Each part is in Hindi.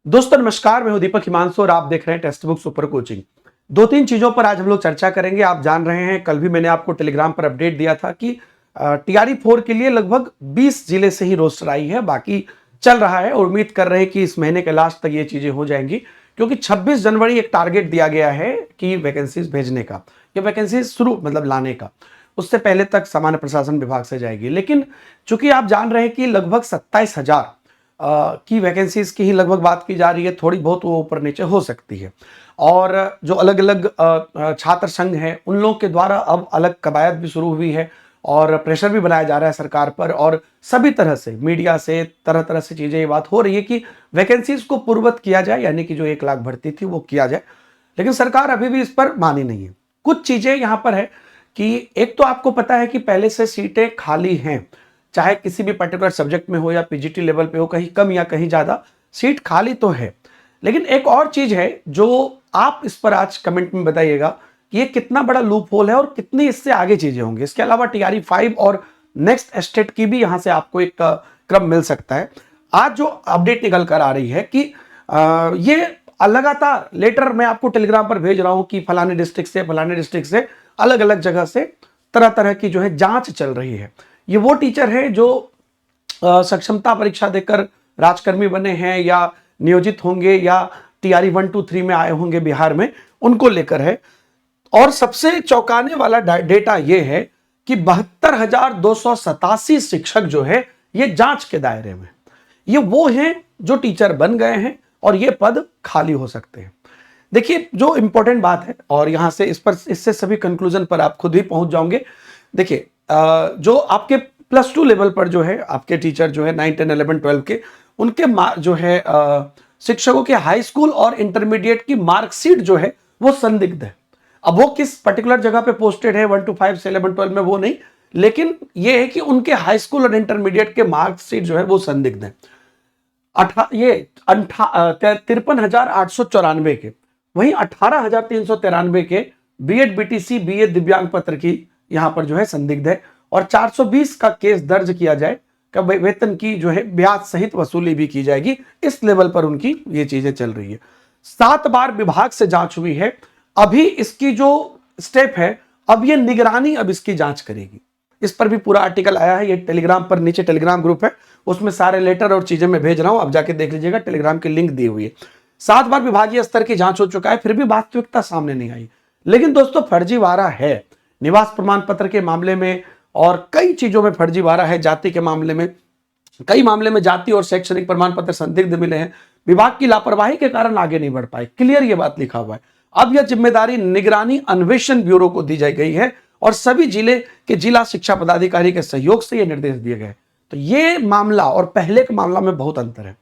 दोस्तों नमस्कार, मैं हूं दीपक हिमांशु और आप देख रहे हैं टेक्स्ट बुक सुपर कोचिंग। दो तीन चीजों पर आज हम लोग चर्चा करेंगे। आप जान रहे हैं, कल भी मैंने आपको टेलीग्राम पर अपडेट दिया था कि टीआरई 4 के लिए लगभग 20 जिले से ही रोस्टर आई है, बाकी चल रहा है और उम्मीद कर रहे हैं कि इस महीने के लास्ट तक ये चीजें हो जाएंगी, क्योंकि 26 जनवरी एक टारगेट दिया गया है कि वैकेंसीज भेजने का या वैकेंसीज शुरू मतलब लाने का। उससे पहले तक सामान्य प्रशासन विभाग से जाएगी, लेकिन चूंकि आप जान रहे हैं कि लगभग 27,000 की वैकेंसीज की ही लगभग बात की जा रही है, थोड़ी बहुत वो ऊपर नीचे हो सकती है। और जो अलग अलग छात्र संघ हैं उन लोगों के द्वारा अब अलग कवायद भी शुरू हुई है और प्रेशर भी बनाया जा रहा है सरकार पर, और सभी तरह से मीडिया से तरह तरह से चीजें ये बात हो रही है कि वैकेंसीज को पूर्ववत किया जाए, यानी कि जो 1 लाख भर्ती थी वो किया जाए। लेकिन सरकार अभी भी इस पर मानी नहीं है। कुछ चीजें यहां पर है कि एक तो आपको पता है कि पहले से सीटें खाली हैं, चाहे किसी भी पर्टिकुलर सब्जेक्ट में हो या पीजीटी लेवल पे हो, कहीं कम या कहीं ज्यादा सीट खाली तो है। लेकिन एक और चीज है जो आप इस पर आज कमेंट में बताइएगा कि ये कितना बड़ा लूप होल है और कितनी इससे आगे चीजें होंगी। इसके अलावा टीआरई 5 और नेक्स्ट स्टेट की भी यहां से आपको एक क्रम मिल सकता है। आज जो अपडेट निकल कर आ रही है कि ये लगातार लेटर मैं आपको टेलीग्राम पर भेज रहा हूं कि फलाने डिस्ट्रिक्ट से अलग अलग जगह से तरह तरह की जो है जांच चल रही है। ये वो टीचर हैं जो सक्षमता परीक्षा देकर राजकर्मी बने हैं या नियोजित होंगे या टीआरई 1, 2, 3 में आए होंगे बिहार में, उनको लेकर है। और सबसे चौंकाने वाला डेटा यह है कि 72,287 शिक्षक जो है ये जांच के दायरे में, ये वो हैं जो टीचर बन गए हैं और ये पद खाली हो सकते हैं। देखिए जो इंपॉर्टेंट बात है, और यहां से इससे सभी कंक्लूजन पर आप खुद ही पहुंच जाओगे। देखिए जो आपके +2 लेवल पर जो है आपके टीचर जो है 9, 10, 11, 12 के, उनके जो है शिक्षकों के हाई स्कूल और इंटरमीडिएट की मार्कशीट जो है वो संदिग्ध है। अब वो किस पर्टिकुलर जगह पे पोस्टेड है 1 to 5 से 11, 12 में वो नहीं, लेकिन ये है कि उनके हाई स्कूल और इंटरमीडिएट के मार्कशीट जो है वो संदिग्ध है। 53,894 के, वहीं 18,393 के बीएड बीटीसी बीए दिव्यांग पत्र की यहां पर जो है संदिग्ध है, और 420 का केस दर्ज किया जाए कि वेतन की जो है ब्याज सहित वसूली भी की जाएगी। इस लेवल पर उनकी ये चीजें चल रही है। 7 बार विभाग से जांच हुई है। अभी इसकी जो स्टेप है, अब ये निगरानी अब इसकी जांच करेगी। इस पर भी पूरा आर्टिकल आया है, ये टेलीग्राम पर नीचे टेलीग्राम ग्रुप है, उसमें सारे लेटर और चीजें मैं भेज रहा हूं, अब जाके देख लीजिएगा, टेलीग्राम की लिंक दी हुई है। 7 बार विभागीय स्तर की जांच हो चुका है, फिर भी वास्तविकता सामने नहीं आई। लेकिन दोस्तों फर्जीवाड़ा है निवास प्रमाण पत्र के मामले में, और कई चीजों में फर्जीवाड़ा है। जाति के मामले में, कई मामले में जाति और शैक्षणिक प्रमाण पत्र संदिग्ध मिले हैं। विभाग की लापरवाही के कारण आगे नहीं बढ़ पाए, क्लियर ये बात लिखा हुआ है। अब यह जिम्मेदारी निगरानी अन्वेषण ब्यूरो को दी गई है और सभी जिले के जिला शिक्षा पदाधिकारी के सहयोग से यह निर्देश दिए गए। तो ये मामला और पहले के मामला में बहुत अंतर है।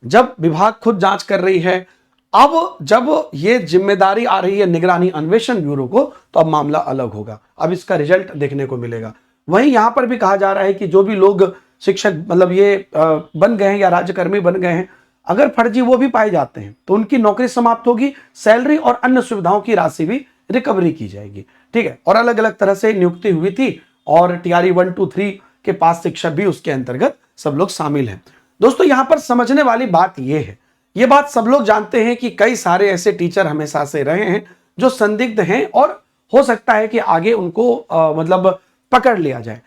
जब विभाग खुद जांच कर रही है, अब जब ये जिम्मेदारी आ रही है निगरानी अन्वेषण ब्यूरो को, तो अब मामला अलग होगा, अब इसका रिजल्ट देखने को मिलेगा। वहीं यहां पर भी कहा जा रहा है कि जो भी लोग शिक्षक मतलब ये बन गए हैं या राज्यकर्मी बन गए हैं, अगर फर्जी वो भी पाए जाते हैं तो उनकी नौकरी समाप्त होगी, सैलरी और अन्य सुविधाओं की राशि भी रिकवरी की जाएगी। ठीक है, और अलग अलग तरह से नियुक्ति हुई थी और टीआरई 1, 2, 3 के पास शिक्षक भी उसके अंतर्गत सब लोग शामिल हैं। दोस्तों यहां पर समझने वाली बात यह है, ये बात सब लोग जानते हैं कि कई सारे ऐसे टीचर हमेशा से रहे हैं जो संदिग्ध हैं और हो सकता है कि आगे उनको मतलब पकड़ लिया जाए,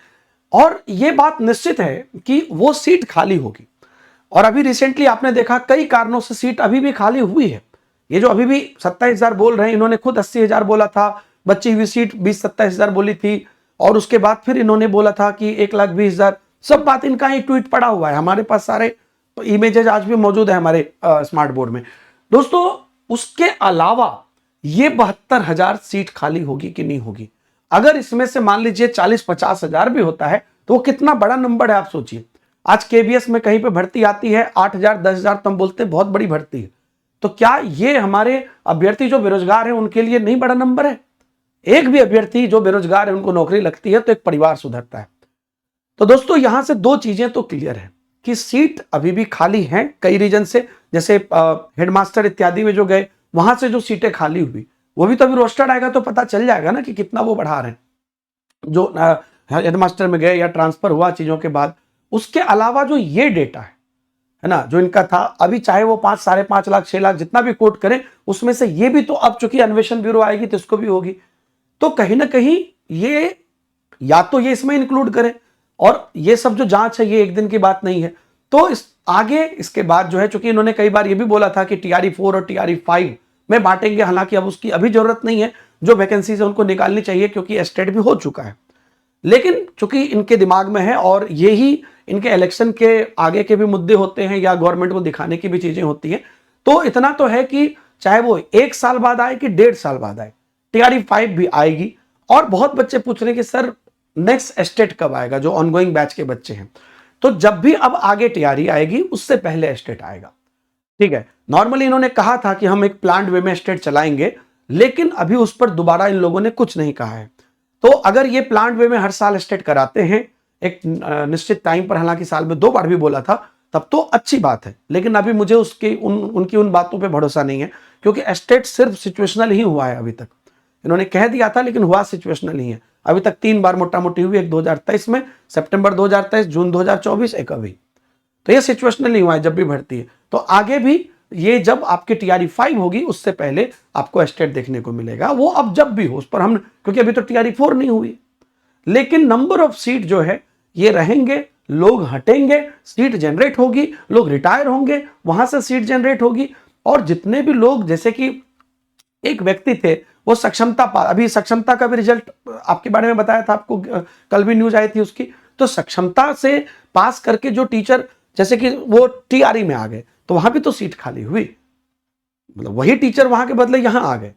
और यह बात निश्चित है कि वो सीट खाली होगी। और अभी रिसेंटली आपने देखा कई कारणों से सीट अभी भी खाली हुई है। ये जो अभी भी 27,000 बोल रहे हैं, इन्होंने खुद 80,000 बोला था, बची हुई सीट 20-27,000 बोली थी, और उसके बाद फिर इन्होंने बोला था कि 1,20,000। सब बात इनका ही ट्वीट पड़ा हुआ है, हमारे पास सारे इमेजेस आज भी मौजूद है हमारे स्मार्ट बोर्ड में। दोस्तों उसके अलावा ये 72,000 सीट खाली होगी कि नहीं होगी? अगर इसमें से मान लीजिए 40-50 हजार भी होता है तो वो कितना बड़ा नंबर है आप सोचिए। आज केबीएस में कहीं पे भर्ती आती है 8,000, 10,000, तो हम बोलते हैं बहुत बड़ी भर्ती है। तो क्या ये हमारे अभ्यर्थी जो बेरोजगार है उनके लिए नहीं बड़ा नंबर है? एक भी अभ्यर्थी जो बेरोजगार है उनको नौकरी लगती है तो एक परिवार सुधरता है। तो दोस्तों यहां से दो चीजें तो क्लियर है कि सीट अभी भी खाली हैं कई रीजन से, जैसे हेडमास्टर इत्यादि में जो गए वहां से जो सीटें खाली हुई, वो भी तो अभी रोस्टर आएगा तो पता चल जाएगा ना कि कितना वो बढ़ा रहे हैं जो हेडमास्टर में गए या ट्रांसफर हुआ चीजों के बाद। उसके अलावा जो ये डेटा है, है ना, जो इनका था, अभी चाहे वो 5, 5.5 लाख, 6 लाख जितना भी कोट करें, उसमें से ये भी तो अब चूंकि अन्वेषण ब्यूरो आएगी तो इसको भी होगी। तो कहीं ना कहीं ये या तो ये इसमें इंक्लूड करें, और ये सब जो जांच है ये एक दिन की बात नहीं है। तो इस आगे इसके बाद जो है, चूंकि इन्होंने कई बार ये भी बोला था कि TRE 4 और TRE 5 में बांटेंगे, हालांकि अब उसकी अभी जरूरत नहीं है, जो वैकेंसीज है उनको निकालनी चाहिए क्योंकि एस्टेट भी हो चुका है। लेकिन चूंकि इनके दिमाग में है, और यही इनके इलेक्शन के आगे के भी मुद्दे होते हैं या गवर्नमेंट को दिखाने की भी चीजें होती हैं, तो इतना तो है कि चाहे वो 1 साल बाद आए कि 1.5 साल बाद आए, TRE 5 भी आएगी। और बहुत बच्चे पूछ रहे हैं कि सर नेक्स्ट एस्टेट कब आएगा, जो ऑनगोइंग बैच के बच्चे हैं। तो जब भी अब आगे TRE आएगी उससे पहले एस्टेट आएगा, ठीक है। नॉर्मली इन्होंने कहा था कि हम एक प्लान्ड वे में एस्टेट चलाएंगे, लेकिन अभी उस पर दोबारा इन लोगों ने कुछ नहीं कहा है। तो अगर ये प्लान्ड वे में हर साल एस्टेट कराते हैं एक निश्चित टाइम पर, हालांकि साल में 2 बार भी बोला था, तब तो अच्छी बात है। लेकिन अभी मुझे उनकी उन बातों पे भरोसा नहीं है, क्योंकि एस्टेट सिर्फ सिचुएशनल ही हुआ है अभी तक। इन्होंने कह दिया था लेकिन हुआ सिचुएशनल ही है। अभी तक 3 बार मोटा मोटी हुई, एक 2023 में, सितंबर 2023, जून 2024, एक अभी। तो ये सिचुएशनल नहीं हुआ है जब भी भर्ती है। तो आगे भी ये जब आपकी TRE 5 होगी उससे पहले आपको एस्टेट देखने को मिलेगा, वो अब जब भी हो उस पर हम, क्योंकि अभी तो TRE 4 नहीं हुई। लेकिन नंबर ऑफ सीट जो है ये रहेंगे, लोग हटेंगे, सीट जनरेट होगी, लोग रिटायर होंगे, वहां से सीट जनरेट होगी। और जितने भी लोग, जैसे कि एक व्यक्ति थे वो सक्षमता अभी सक्षमता का भी रिजल्ट आपके बारे में बताया था आपको, कल भी न्यूज आई थी उसकी। तो सक्षमता से पास करके जो टीचर, जैसे कि वो TRE में आ गए, तो वहां भी तो सीट खाली हुई, मतलब वही टीचर वहां के बदले यहां आ गए,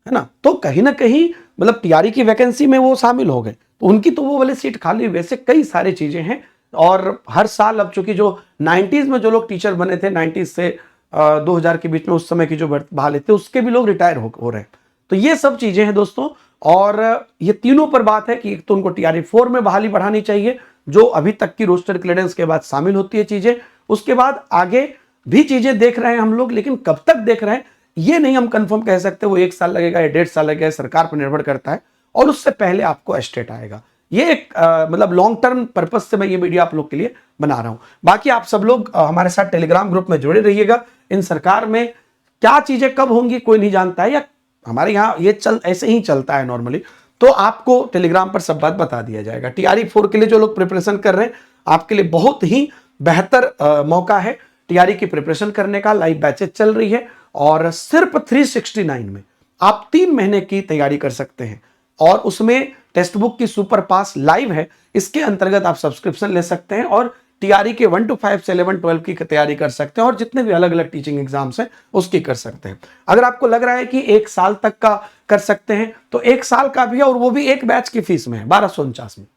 है ना। तो कहीं ना कहीं मतलब TRE की वैकेंसी में वो शामिल हो गए, तो उनकी तो वो वाली सीट खाली हुई। वैसे कई सारी चीजें हैं। और हर साल अब चूंकि जो 90s में जो लोग टीचर बने थे, 90s से 2000 के बीच में, उस समय की जो बहाली थे, उसके भी लोग रिटायर हो रहे हैं। तो ये सब चीजें हैं दोस्तों। और ये तीनों पर बात है कि एक तो उनको TRE 4 में बहाली बढ़ानी चाहिए, जो अभी तक की रोस्टर क्लियरेंस के बाद शामिल होती है चीजें। उसके बाद आगे भी चीजें देख रहे हैं हम लोग, लेकिन कब तक देख रहे हैं ये नहीं हम कंफर्म कह सकते। वो 1 साल लगेगा या 1.5 साल लगेगा, सरकार पर निर्भर करता है। और उससे पहले आपको एस्टेट आएगा। ये एक मतलब लॉन्ग टर्म पर्पज से मैं ये वीडियो आप लोग के लिए बना रहा हूं। बाकी आप सब लोग हमारे साथ टेलीग्राम ग्रुप में जुड़े रहिएगा। इन सरकार में क्या चीजें कब होंगी कोई नहीं जानता है, या हमारे यहाँ ये ऐसे ही चलता है नॉर्मली। तो आपको टेलीग्राम पर सब बात बता दिया जाएगा। TRE 4 के लिए जो लोग प्रिपरेशन कर रहे हैं, आपके लिए बहुत ही बेहतर मौका है TRE की प्रिपरेशन करने का। लाइव बैचेज चल रही है और सिर्फ 369 में आप 3 महीने की तैयारी कर सकते हैं। और उसमें टेक्स्ट बुक की सुपर पास लाइव है, इसके अंतर्गत आप सब्सक्रिप्शन ले सकते हैं और TRE के 1 to 5 से 11, 12 की तैयारी कर सकते हैं। और जितने भी अलग अलग टीचिंग एग्जाम्स हैं उसकी कर सकते हैं। अगर आपको लग रहा है कि 1 साल तक का कर सकते हैं, तो 1 साल का भी है, और वो भी एक बैच की फीस में है 1249 में।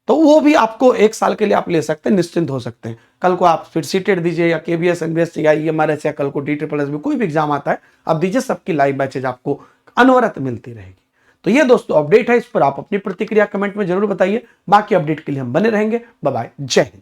तो वो भी आपको 1 साल के लिए आप ले सकते हैं, निश्चिंत हो सकते हैं। कल को आप फिर सीटेट दीजिए, या KBS, NBS या EMRS, या कल को DSSS में कोई भी एग्जाम आता है, आप दीजिए, सबकी लाइव बैचेज आपको अनवरत मिलती रहेगी। तो ये दोस्तों अपडेट है, इस पर आप अपनी प्रतिक्रिया कमेंट में जरूर बताइए। बाकी अपडेट के लिए हम बने रहेंगे। बाय बाय, जय हिंद।